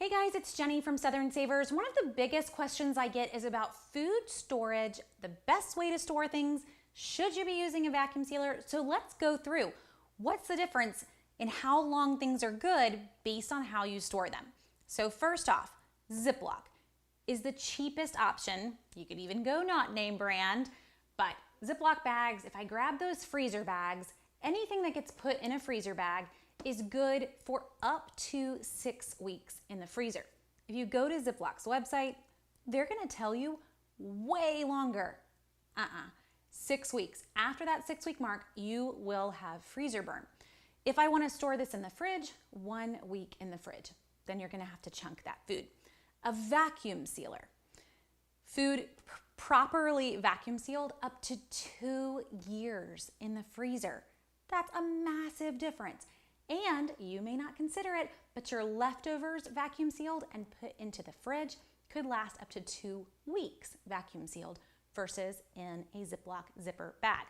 Hey guys, it's Jenny from Southern Savers. One of the biggest questions I get is about food storage, the best way to store things. Should you be using a vacuum sealer? So let's go through. What's the difference in how long things are good based on how you store them? So first off, Ziploc is the cheapest option. You could even go not name brand, but Ziploc bags, if I grab those freezer bags, anything that gets put in a freezer bag is good for up to 6 weeks in the freezer. If you go to Ziploc's website, they're gonna tell you way longer. 6 weeks. After that 6-week mark, you will have freezer burn. If I wanna store this in the fridge, 1 week in the fridge. Then you're gonna have to chunk that food. A vacuum sealer. Food properly vacuum sealed up to 2 years in the freezer. That's a massive difference. And you may not consider it, but your leftovers vacuum sealed and put into the fridge could last up to 2 weeks vacuum sealed versus in a Ziploc zipper bag.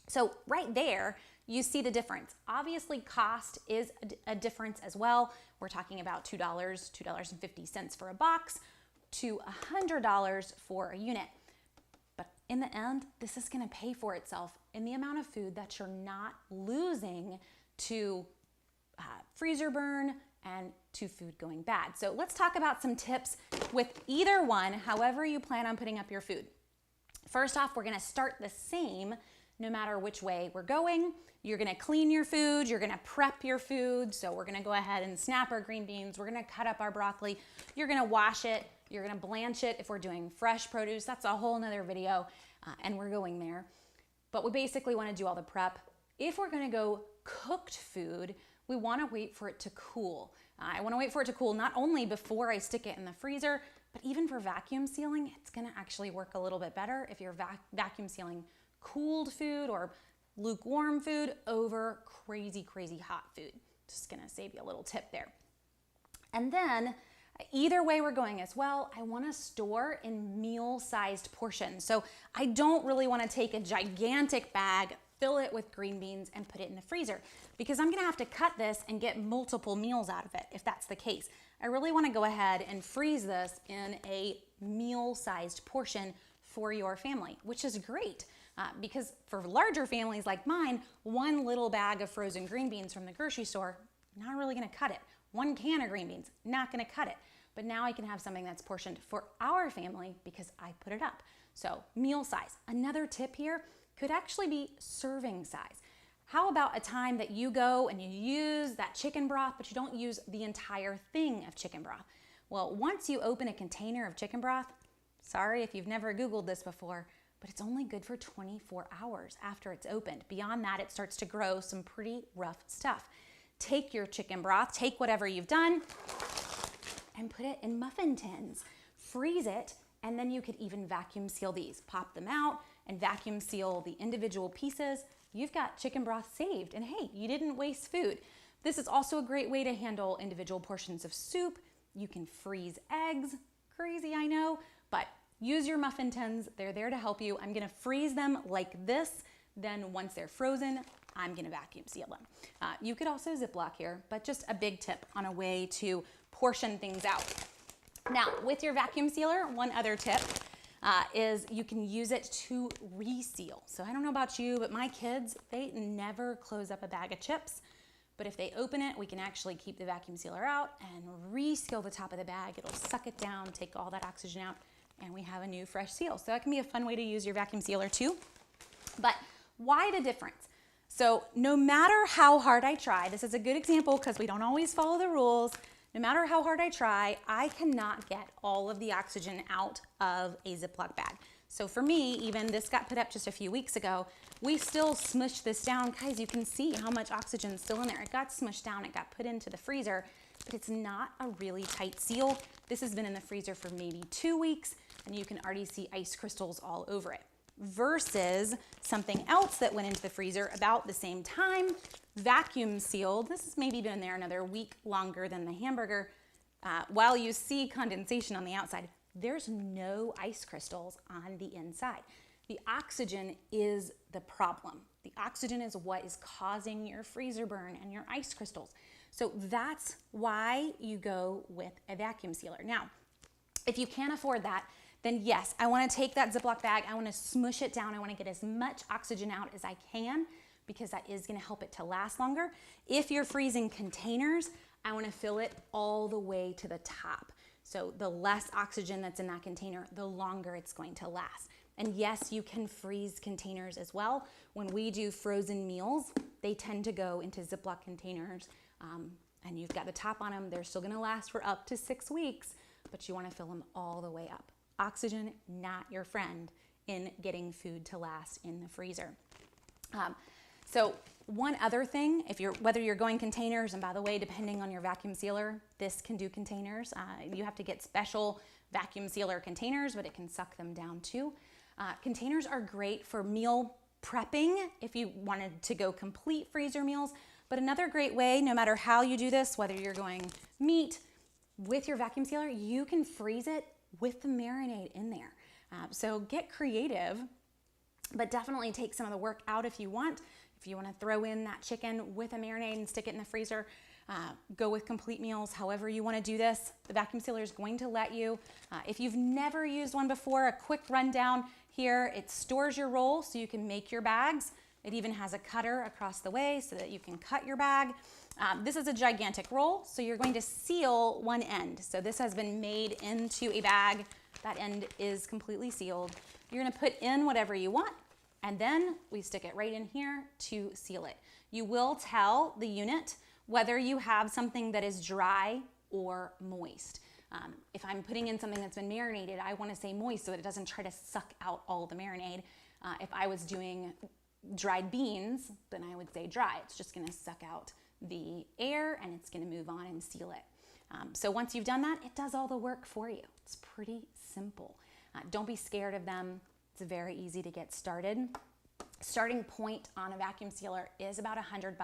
So right there, you see the difference. Obviously, cost is a difference as well. We're talking about $2.50 for a box to $100 for a unit. But in the end, this is gonna pay for itself in the amount of food that you're not losing to freezer burn and to food going bad. So let's talk about some tips with either one, however you plan on putting up your food. First off, we're gonna start the same no matter which way we're going. You're gonna clean your food, you're gonna prep your food. So we're gonna go ahead and snap our green beans, we're gonna cut up our broccoli, you're gonna wash it, you're gonna blanch it if we're doing fresh produce. That's a whole nother video and we're going there. But we basically wanna do all the prep. If we're gonna go cooked food, we wanna wait for it to cool. I wanna wait for it to cool not only before I stick it in the freezer, but even for vacuum sealing, it's gonna actually work a little bit better if you're vacuum sealing cooled food or lukewarm food over crazy hot food. Just gonna save you a little tip there. And then, either way we're going as well, I wanna store in meal-sized portions. So I don't really wanna take a gigantic bag, fill it with green beans and put it in the freezer because I'm gonna have to cut this and get multiple meals out of it if that's the case. I really wanna go ahead and freeze this in a meal-sized portion for your family, which is great because for larger families like mine, one little bag of frozen green beans from the grocery store, not really gonna cut it. One can of green beans, not gonna cut it. But now I can have something that's portioned for our family because I put it up. So meal size. Another tip here could actually be serving size. How about a time that you go and you use that chicken broth, but you don't use the entire thing of chicken broth? Well, once you open a container of chicken broth, sorry if you've never Googled this before, but it's only good for 24 hours after it's opened. Beyond that, it starts to grow some pretty rough stuff. Take your chicken broth, take whatever you've done, and put it in muffin tins. Freeze it, and then you could even vacuum seal these. Pop them out and vacuum seal the individual pieces. You've got chicken broth saved, and hey, you didn't waste food. This is also a great way to handle individual portions of soup. You can freeze eggs. Crazy, I know, but use your muffin tins. They're there to help you. I'm gonna freeze them like this. Then once they're frozen, I'm gonna vacuum seal them. You could also Ziploc here, but just a big tip on a way to portion things out. Now, with your vacuum sealer, one other tip is you can use it to reseal. So I don't know about you, but my kids, they never close up a bag of chips. But if they open it, we can actually keep the vacuum sealer out and reseal the top of the bag. It'll suck it down, take all that oxygen out, and we have a new fresh seal. So that can be a fun way to use your vacuum sealer too. But why the difference? So no matter how hard I try, this is a good example because we don't always follow the rules. No matter how hard I try, I cannot get all of the oxygen out of a Ziploc bag. So for me, even this got put up just a few weeks ago, we still smushed this down. Guys, you can see how much oxygen is still in there. It got smushed down, it got put into the freezer, but it's not a really tight seal. This has been in the freezer for maybe 2 weeks, and you can already see ice crystals all over it. Versus something else that went into the freezer about the same time, vacuum sealed. This has maybe been there another week longer than the hamburger. While you see condensation on the outside, there's no ice crystals on the inside. The oxygen is the problem. The oxygen is what is causing your freezer burn and your ice crystals. So that's why you go with a vacuum sealer. Now, if you can't afford that, then yes, I want to take that Ziploc bag, I want to smush it down, I want to get as much oxygen out as I can, because that is going to help it to last longer. If you're freezing containers, I want to fill it all the way to the top. So the less oxygen that's in that container, the longer it's going to last. And yes, you can freeze containers as well. When we do frozen meals, they tend to go into Ziploc containers, and you've got the top on them. They're still going to last for up to 6 weeks, but you want to fill them all the way up. Oxygen, not your friend in getting food to last in the freezer. So one other thing, whether you're going containers, and by the way, depending on your vacuum sealer, this can do containers. You have to get special vacuum sealer containers, but it can suck them down too. Containers are great for meal prepping if you wanted to go complete freezer meals. But another great way, no matter how you do this, whether you're going meat with your vacuum sealer, you can freeze it with the marinade in there. So get creative, but definitely take some of the work out if you want. If you want to throw in that chicken with a marinade and stick it in the freezer, go with complete meals. However you want to do this, the vacuum sealer is going to let you. If you've never used one before, a quick rundown here. It stores your roll so you can make your bags. It even has a cutter across the way so that you can cut your bag. This is a gigantic roll, so you're going to seal one end. So this has been made into a bag. That end is completely sealed. You're going to put in whatever you want, and then we stick it right in here to seal it. You will tell the unit whether you have something that is dry or moist. If I'm putting in something that's been marinated, I want to say moist so that it doesn't try to suck out all the marinade. If I was doing dried beans, then I would say dry. It's just going to suck out the air and it's going to move on and seal it. So once you've done that, it does all the work for you. It's pretty simple. Don't be scared of them. It's very easy to get started. Starting point on a vacuum sealer is about $100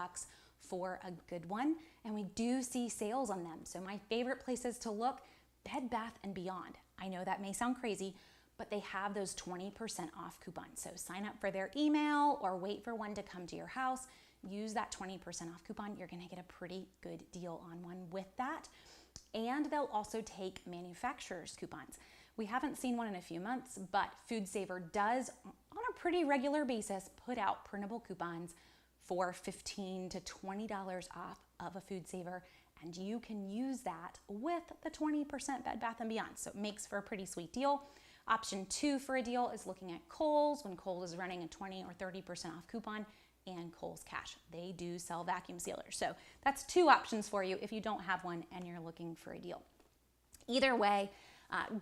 for a good one, and we do see sales on them. So my favorite places to look, Bed Bath & Beyond. I know that may sound crazy, but they have those 20% off coupons. So sign up for their email or wait for one to come to your house. Use that 20% off coupon. You're gonna get a pretty good deal on one with that. And they'll also take manufacturer's coupons. We haven't seen one in a few months, but Food Saver does, on a pretty regular basis, put out printable coupons for $15 to $20 off of a Food Saver, and you can use that with the 20% Bed Bath & Beyond. So it makes for a pretty sweet deal. Option 2 for a deal is looking at Kohl's when Kohl's is running a 20 or 30% off coupon, and Kohl's Cash. They do sell vacuum sealers. So that's 2 options for you if you don't have one and you're looking for a deal. Either way,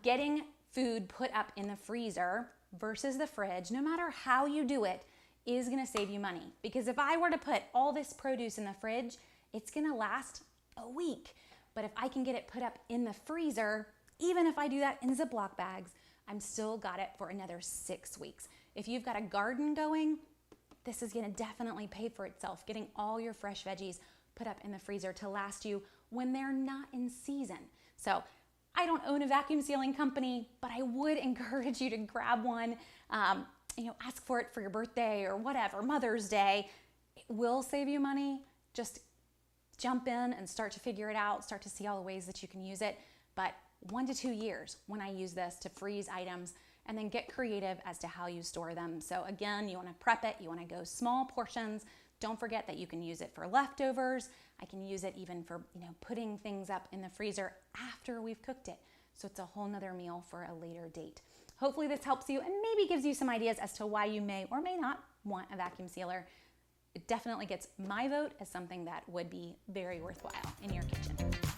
getting food put up in the freezer versus the fridge, no matter how you do it, is gonna save you money. Because if I were to put all this produce in the fridge, it's gonna last a week. But if I can get it put up in the freezer, even if I do that in Ziploc bags, I'm still got it for another 6 weeks. If you've got a garden going, this is gonna definitely pay for itself, getting all your fresh veggies put up in the freezer to last you when they're not in season. So I don't own a vacuum sealing company, but I would encourage you to grab one. Ask for it for your birthday or whatever, Mother's Day. It will save you money. Just jump in and start to figure it out, start to see all the ways that you can use it. But 1 to 2 years when I use this to freeze items, and then get creative as to how you store them. So again, you want to prep it, you want to go small portions. Don't forget that you can use it for leftovers. I can use it even for putting things up in the freezer after we've cooked it. So it's a whole nother meal for a later date. Hopefully this helps you and maybe gives you some ideas as to why you may or may not want a vacuum sealer. It definitely gets my vote as something that would be very worthwhile in your kitchen.